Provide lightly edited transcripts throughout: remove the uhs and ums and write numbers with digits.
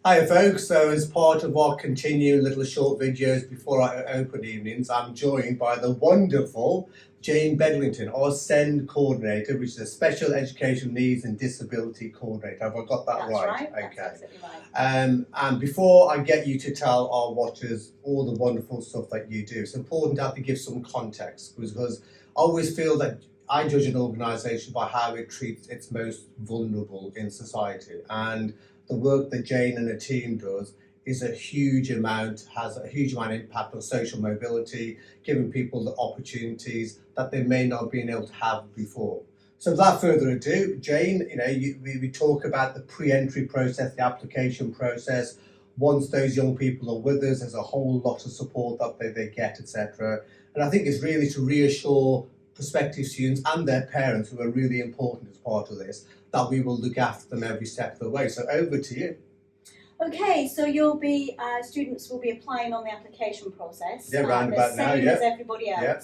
Hi folks, so as part of our continuing little short videos before our open evenings, I'm joined by the wonderful Jane Bedlington, our SEND coordinator, which is a Special Education Needs and Disability Coordinator. Have I got that That's right? That's okay. absolutely right. And before I get you to tell our watchers all the wonderful stuff that you do, it's important to have to give some context, because I always feel that I judge an organisation by how it treats its most vulnerable in society, and the work that Jane and her team does has a huge amount of impact on social mobility, giving people the opportunities that they may not have been able to have before. So without further ado, Jane, we talk about the pre-entry process, the application process. Once those young people are with us, there's a whole lot of support that they get, etc. And I think it's really to reassure prospective students and their parents, who are really important as part of this, that we will look after them every step of the way. So over to you. Okay, so students will be applying on the application process. Yeah, round about now, same as everybody else. Yeah.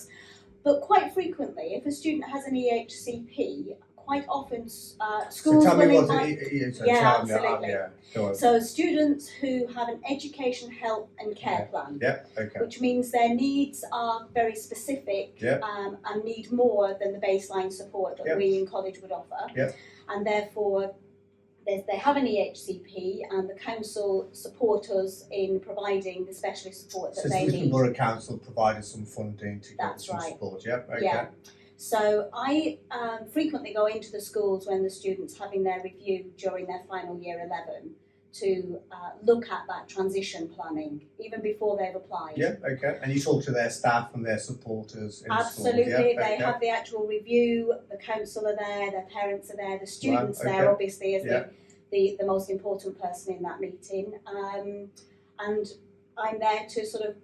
But quite frequently, if a student has an EHCP, quite often schools so tell me will what absolutely. Go on. So students who have an education, health and care plan, which means their needs are very specific and need more than the baseline support that we in college would offer. And therefore they have an EHCP, and the council support us in providing the specialist support that they need. So Borough Council provided some funding to get some support, Yeah. So I frequently go into the schools when the students having their review during their final year 11 to look at that transition planning, even before they've applied. And you talk to their staff and their supporters in Absolutely, the schools, they have the actual review, the council are there, their parents are there, the students there obviously as the most important person in that meeting. And I'm there to sort of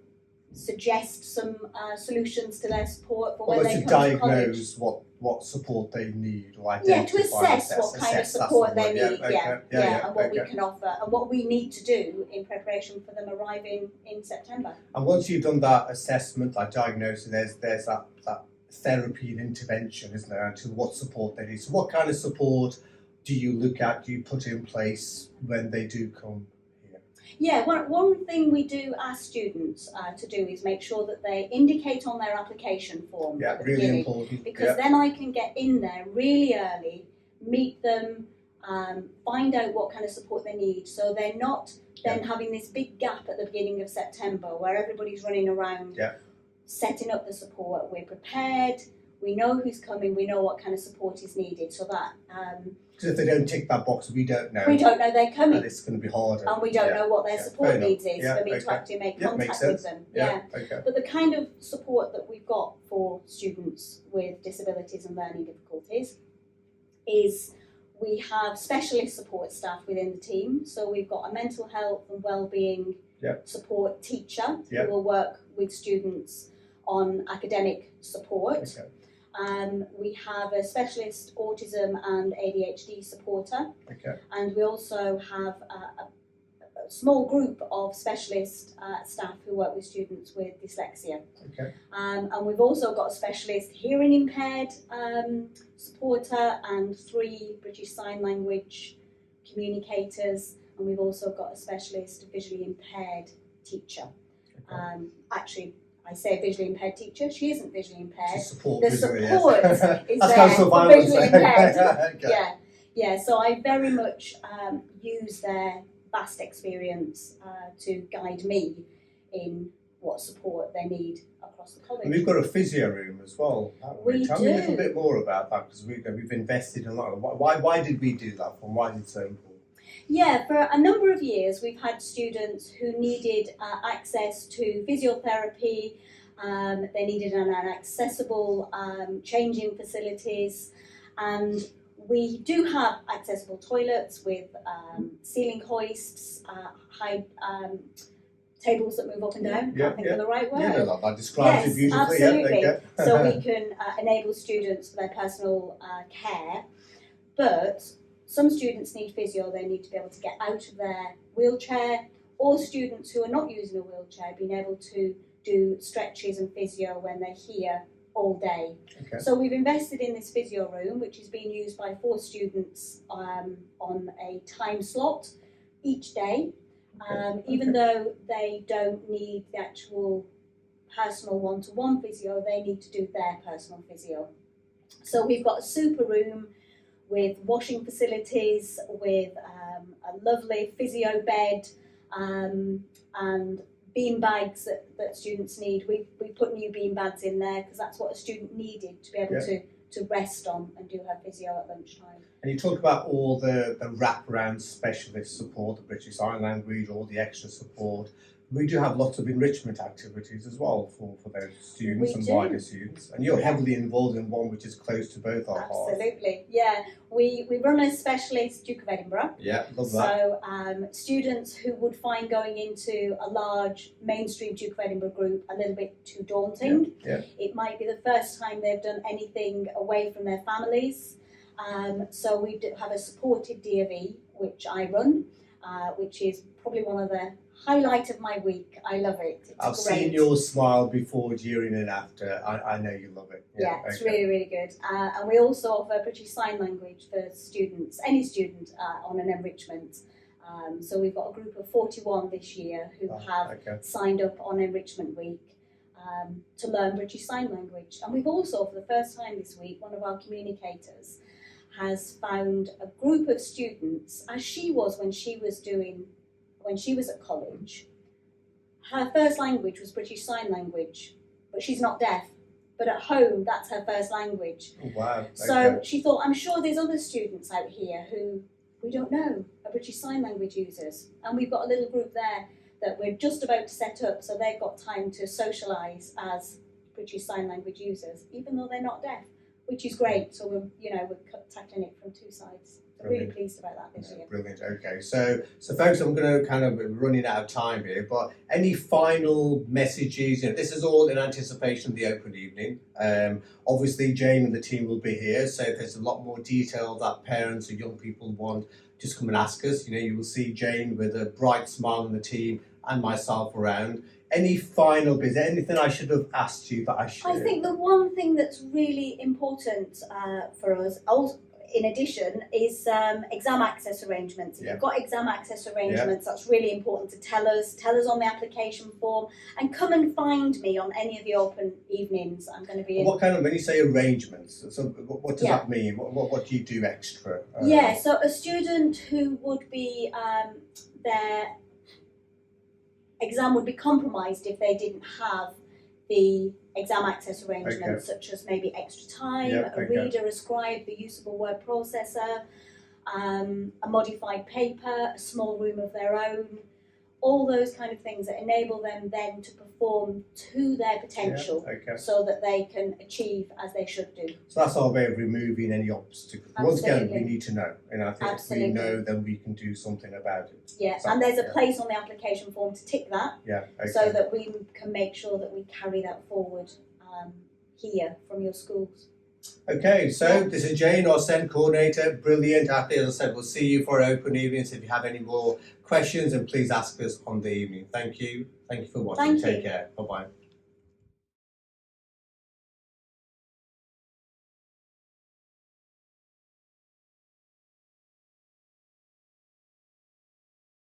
suggest some solutions to their support for when they come to college. Diagnose what support they need, or identify, to assess what kind of support they need, and what we can offer, and what we need to do in preparation for them arriving in September. And once you've done that assessment, like diagnosis, there's that therapy and intervention, isn't there, to what support they need. So what kind of support do you look at, do you put in place when they do come? Yeah, one thing we do ask students to do is make sure that they indicate on their application form at the beginning, important. Because then I can get in there really early, meet them, find out what kind of support they need, so they're not then having this big gap at the beginning of September where everybody's running around setting up the support. We're prepared, we know who's coming, we know what kind of support is needed, so that because if they don't tick that box, we don't know. We don't know they're coming. And it's going to be harder. And we don't know what their support needs is for me to actually make contact with them. But the kind of support that we've got for students with disabilities and learning difficulties is we have specialist support staff within the team. So we've got a mental health and wellbeing support teacher who will work with students on academic support. We have a specialist autism and ADHD supporter, and we also have a small group of specialist staff who work with students with dyslexia. And we've also got a specialist hearing impaired supporter and 3 British Sign Language communicators, and we've also got a specialist visually impaired teacher. Actually, I say visually impaired teacher, she isn't visually impaired. The support is there for visually impaired. So I very much use their vast experience to guide me in what support they need across the college. And we've got a physio room as well. Tell me a little bit more about that, because we've invested in a lot. Why did we do that? And why is it so important? Yeah, for a number of years we've had students who needed access to physiotherapy, they needed an accessible changing facilities, and we do have accessible toilets with ceiling hoists, high tables that move up and down, can't think of the right word. Yeah, that describes it beautifully. Absolutely. So we can enable students for their personal care, but some students need physio, they need to be able to get out of their wheelchair, or students who are not using a wheelchair being able to do stretches and physio when they're here all day. So we've invested in this physio room, which is being used by 4 students on a time slot each day. Even though they don't need the actual personal one-to-one physio, they need to do their personal physio. So we've got a super room with washing facilities, with a lovely physio bed, and bean bags that students need. We put new bean bags in there because that's what a student needed to be able to rest on and do her physio at lunchtime. And you talk about all the wraparound specialist support, the British Sign Language, all the extra support. We do have lots of enrichment activities as well for those students and wider students. And you're heavily involved in one which is close to both our hearts. Absolutely, yeah. We run a specialist Duke of Edinburgh. Yeah, love that. So students who would find going into a large mainstream Duke of Edinburgh group a little bit too daunting. Yeah. It might be the first time they've done anything away from their families. So we do have a supported DofE, which I run, which is probably one of the highlight of my week. I love it. It's I've great. seen your smile before, during and after. I know you love it. Yeah, it's really, really good. And we also offer British Sign Language for students, any student on an enrichment. So we've got a group of 41 this year who have signed up on Enrichment Week to learn British Sign Language. And we've also, for the first time this week, one of our communicators has found a group of students, as she was when she was at college. Her first language was British Sign Language, but she's not deaf. But at home, that's her first language. Oh, wow. So she thought, I'm sure there's other students out here who we don't know are British Sign Language users. And we've got a little group there that we're just about to set up, so they've got time to socialise as British Sign Language users, even though they're not deaf, which is great. So we're tackling it from two sides. I'm really pleased about that this year. Brilliant. Okay, so folks, I'm going to kind of running out of time here, but any final messages? This is all in anticipation of the open evening. Obviously, Jane and the team will be here, so if there's a lot more detail that parents or young people want, just come and ask us. You will see Jane with a bright smile on the team and myself around. Any final bits? Anything I should have asked you that I should? I think the one thing that's really important for us, in addition, is exam access arrangements. If you've got exam access arrangements, that's really important to tell us on the application form, and come and find me on any of the open evenings. I'm going to be in. What kind of, when you say arrangements, so what does that mean? What do you do extra? So a student who would be, their exam would be compromised if they didn't have the exam access arrangements, such as maybe extra time, a reader, a scribe, the use of a word processor, a modified paper, a small room of their own, all those kind of things that enable them then to perform to their potential so that they can achieve as they should do. So that's our way of removing any obstacles. Once again, we need to know. I think if we know, then we can do something about it. Yeah, and there's a place on the application form to tick that so that we can make sure that we carry that forward here from your schools. Okay, so this is Jane, our SEND coordinator. Brilliant. As I said, we'll see you for our open evenings. If you have any more questions, then please ask us on the evening. Thank you. Thank you for watching. Take care. Bye-bye.